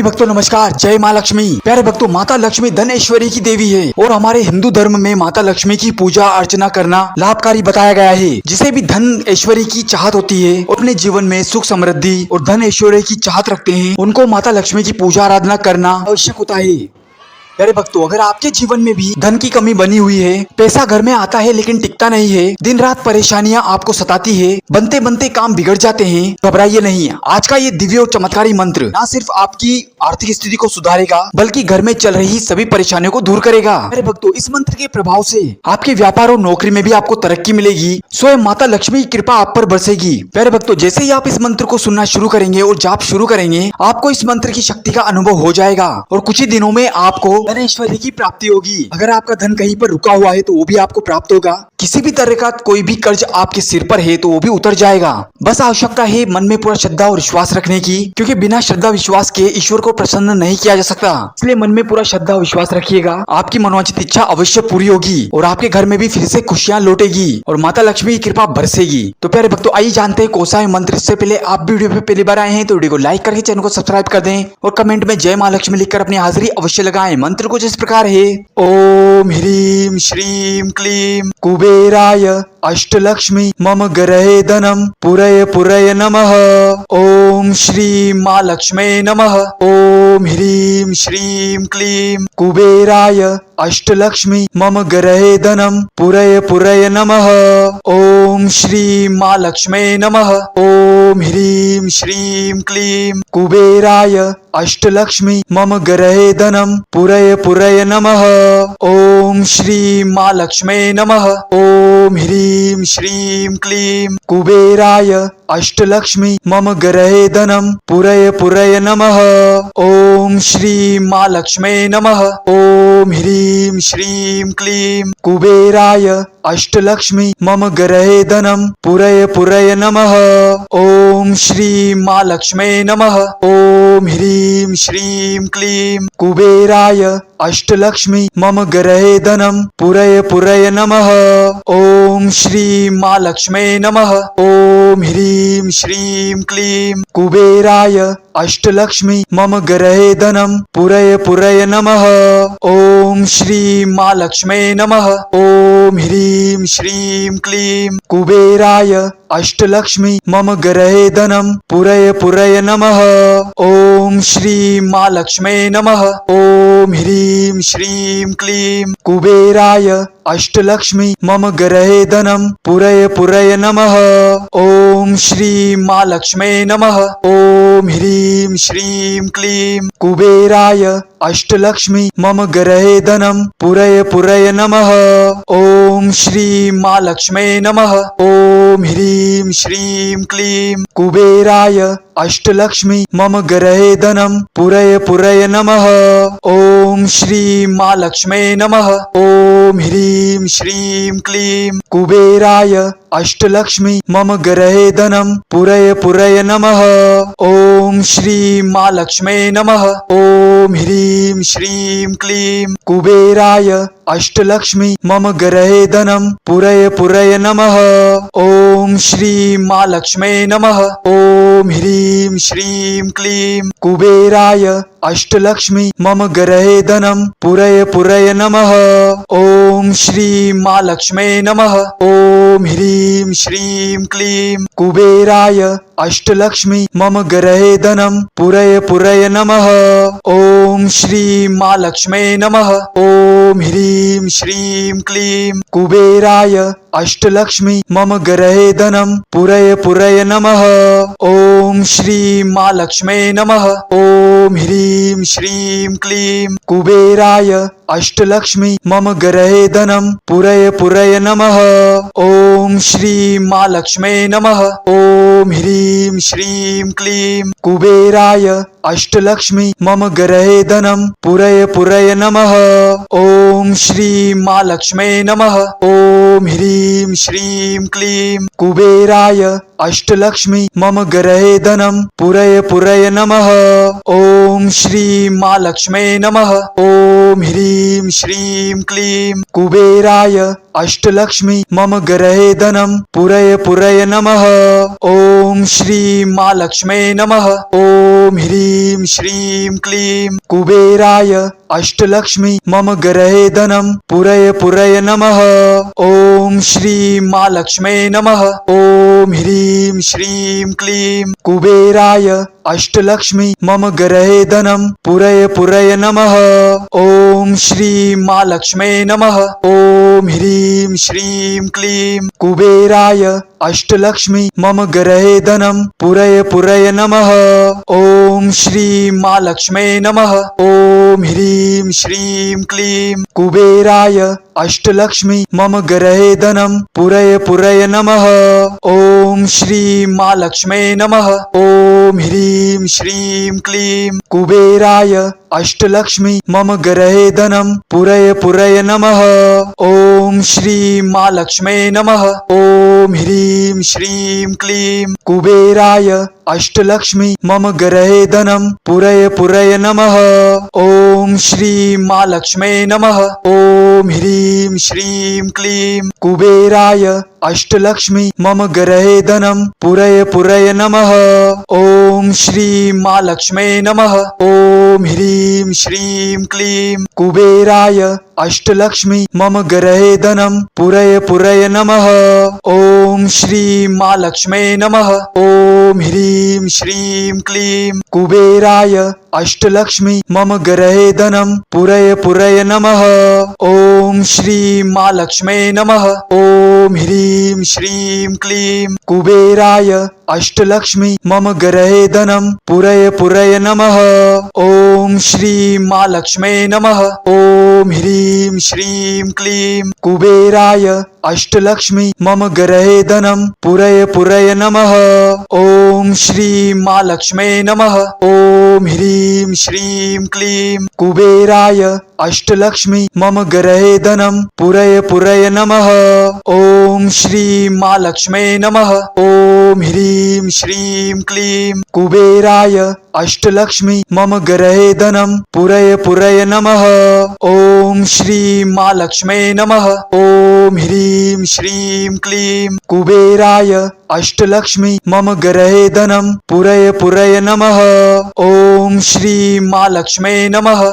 सभी भक्तों नमस्कार। जय माँ लक्ष्मी। प्यारे भक्तों, माता लक्ष्मी धन ऐश्वर्य की देवी है और हमारे हिंदू धर्म में माता लक्ष्मी की पूजा अर्चना करना लाभकारी बताया गया है। जिसे भी धन ऐश्वर्य की चाहत होती है और अपने जीवन में सुख समृद्धि और धन ऐश्वर्य की चाहत रखते हैं, उनको माता लक्ष्मी की पूजा आराधना करना आवश्यक होता है। प्यारे भक्तों, अगर आपके जीवन में भी धन की कमी बनी हुई है, पैसा घर में आता है लेकिन टिकता नहीं है, दिन रात परेशानियां आपको सताती है, बनते बनते काम बिगड़ जाते हैं, घबराइए नहीं। आज का ये दिव्य और चमत्कारी मंत्र न सिर्फ आपकी आर्थिक स्थिति को सुधारेगा बल्कि घर में चल रही सभी परेशानियों को दूर करेगा। प्यारे भक्तों, इस मंत्र के प्रभाव से आपके व्यापार और नौकरी में भी आपको तरक्की मिलेगी। स्वयं माता लक्ष्मी की कृपा आप पर बरसेगी। प्यारे भक्तों, जैसे ही आप इस मंत्र को सुनना शुरू करेंगे और जाप शुरू करेंगे, आपको इस मंत्र की शक्ति का अनुभव हो जाएगा और कुछ ही दिनों में आपको धन ऐश्वर्य की प्राप्ति होगी। अगर आपका धन कहीं पर रुका हुआ है तो वो भी आपको प्राप्त होगा। किसी भी तरह का कोई भी कर्ज आपके सिर पर है तो वो भी उतर जाएगा। बस आवश्यकता है मन में पूरा श्रद्धा और विश्वास रखने की, क्योंकि बिना श्रद्धा विश्वास के ईश्वर को प्रसन्न नहीं किया जा सकता। इसलिए मन में पूरा श्रद्धा और विश्वास रखिएगा, आपकी मनोवांछित इच्छा अवश्य पूरी होगी और आपके घर में भी फिर से खुशियां लौटेगी और माता लक्ष्मी की कृपा बरसेगी। तो प्यारे भक्तों, आइए जानते हैं कौन सा है मंत्र। इससे पहले आप वीडियो पे पहली बार आए हैं तो वीडियो को लाइक करके चैनल को सब्सक्राइब कर दें और कमेंट में जय माँ लक्ष्मी लिखकर अपनी हाजिरी अवश्य लगाएं। मंत्र कुछ इस प्रकार है। ओम ह्रीं श्रीं क्लीं कुबेराय अष्टलक्ष्मी मम गृहे धनम पुरय पुरय नमः। ओम श्री माँ लक्ष्मी नमः। ओम ह्रीं श्रीं क्लीं कुबेराय अष्टलक्ष्मी मम गृहे धनम पुरय पुरय नमः। ओम श्री माँ लक्ष्मी नमः। ओम ह्रीं श्रीं क्लीं कुबेराय अष्टलक्ष्मी मम गृहे धनम पुरय पुरय नमः। ओम श्री माँ लक्ष्मी नमः। ओम ह्रीं श्रीं क्लीं कुबेराय अष्टलक्ष्मी मम गृहे धनम पुरय पुरय नमः। ओम श्री माँ लक्ष्मी नमः। ओम ह्रीं श्रीं क्लीं कुबेराय अष्टलक्ष्मी मम गृहे धनम पुरय पुरय नमः। ओम श्री माँ लक्ष्मी नमः। ओम ह्रीं श्रीं क्लीं कुबेराय अष्टलक्ष्मी मम गृहे धनम पुरय पुरय नमः। ओम श्री माँ लक्ष्मी नमः। ओम ह्रीं श्रीं क्लीं कुबेराय अष्टलक्ष्मी मम गृहे धनम पुरय पुरय नमः। ओम श्री माँ लक्ष्मी नमः। ओम ह्रीं श्रीं क्लीं कुबेराय अष्टलक्ष्मी मम गृहे धनम पुरय पुरय नमः। ओम श्री माँ लक्ष्मी नमः। ओम ह्रीं श्रीं क्लीं कुबेराय अष्टलक्ष्मी मम गृहे धनम पुरय पुरय नमः। ओम श्री माँ लक्ष्मी नमः। ओम ह्रीं श्रीं क्लीं कुबेराय अष्टलक्ष्मी मम गृहे धनम पुरय पुरय नमः। ओम श्री माँ लक्ष्मी नमः। ओम ह्रीं श्रीं क्लीं कुबेराय अष्टलक्ष्मी मम गृहे धनम पुरय पुरय नमः। ओम श्री माँ लक्ष्मी नमः। ओम ह्रीं श्रीं क्लीं कुबेराय अष्टलक्ष्मी मम गृहे धनम पुरय पुरय नमः। ओम श्री माँ लक्ष्मी नमः। ओम ह्रीं श्रीं क्लीं कुबेराय अष्टलक्ष्मी मम गृहे धनम पुरय पुरय नमः। ओम श्री माँ लक्ष्मी नमः। ओम ह्रीं श्रीं क्लीं कुबेराय अष्टलक्ष्मी मम गृहे धनम पुरय पुरय नमः। ओम श्री माँ लक्ष्मी नमः। ओम ह्रीं श्रीं क्लीं कुबेराय अष्टलक्ष्मी मम गृहे धनम पुरय पुरय नमः। ओम श्री माँ लक्ष्मी नमः। ओम ह्रीं श्रीं क्लीं कुबेराय अष्टलक्ष्मी मम गृहे धनम पुरय पुरय नमः। ओम श्री माँ लक्ष्मी नमः। ओम ह्रीं श्रीं क्लीं कुबेराय अष्टलक्ष्मी मम गृहे धनम पुरय पुरय नमः। ओम श्री माँ लक्ष्मी नमः। ओम ह्रीं श्रीं क्लीं कुबेराय अष्टलक्ष्मी मम गृहे धनम पुरय पुरय नमः। ओम श्री माँ लक्ष्मी नमः। ओम ह्रीं श्रीं क्लीं कुबेराय अष्टलक्ष्मी मम गृहे धनम पुरय पुरय नमः। ओम श्री माँ लक्ष्मी नमः। ओम ह्रीं श्रीं क्लीं कुबेराय अष्टलक्ष्मी मम गृहे धनम पुरय पुरय नमः। ओम श्री माँ लक्ष्मी नमः। ओम ह्रीं श्रीं क्लीं कुबेराय अष्टलक्ष्मी मम गृहे धनम पुरय पुरय नमः। ओम श्री माँ लक्ष्मी नमः। ओम ह्रीं श्रीं क्लीं कुबेराय अष्टलक्ष्मी मम गृहे धनम पुरय पुरय नमः। ओम श्री माँ लक्ष्मी नमः। ओम ह्रीं श्रीं क्लीं कुबेराय अष्टलक्ष्मी मम गृहे धनम पुरय पुरय नमः। ओम श्री माँ लक्ष्मी नमः। ओम ह्रीं श्रीं क्लीं कुबेराय अष्टलक्ष्मी मम गृहे धनम पुरय पुरय नमः। ओम श्री माँ लक्ष्मी नमः। ओम ह्रीं श्रीं क्लीं कुबेराय अष्टलक्ष्मी मम गृहे धनम पुरय पुरय नमः। ओम श्री माँ लक्ष्मी नमः। ओम ह्रीं श्रीं क्लीं कुबेराय अष्टलक्ष्मी मम गृहे धनम पुरय पुरय नमः। ओम श्री माँ लक्ष्मी नमः। ओम ह्रीं श्रीं क्लीं कुबेराय अष्टलक्ष्मी मम गृहे धनम पुरय पुरय नमः। ओम श्री माँ लक्ष्मी नमः। ओम ह्रीं श्रीं क्लीं कुबेराय अष्टलक्ष्मी मम गृहे धनम पुरय पुरय नमः। ओम श्री माँ लक्ष्मी नमः। ओम ह्रीं श्रीं क्लीं कुबेराय अष्टलक्ष्मी मम गृहे धनम पुरय पुरय नमः। ओम श्री माँ लक्ष्मी नमः। ओम ह्रीं श्रीं क्लीं कुबेराय अष्टलक्ष्मी मम गृहे धनम पुरय पुरय नमः। ओम श्री माँ लक्ष्मी नमः। ओम ह्रीं श्रीं क्लीं कुबेराय अष्टलक्ष्मी मम गृहे धनम पुरय पुरय नमः। ओम श्री माँ लक्ष्मी नमः। ओम ह्रीं श्रीं क्लीं कुबेराय अष्टलक्ष्मी मम गृहे धनम पुरय पुरय नमः। ओम श्री माँ लक्ष्मी नमः। ओम ह्रीं श्रीं क्लीं कुबेराय अष्टलक्ष्मी मम गृहे धनम पुरय पुरय नमः। ओम श्री माँ लक्ष्मी नमः। ओम ह्रीं श्रीं क्लीं कुबेराय अष्टलक्ष्मी मम गृहे धनम पुरय पुरय नमः। ओम श्री माँ लक्ष्मी नमः।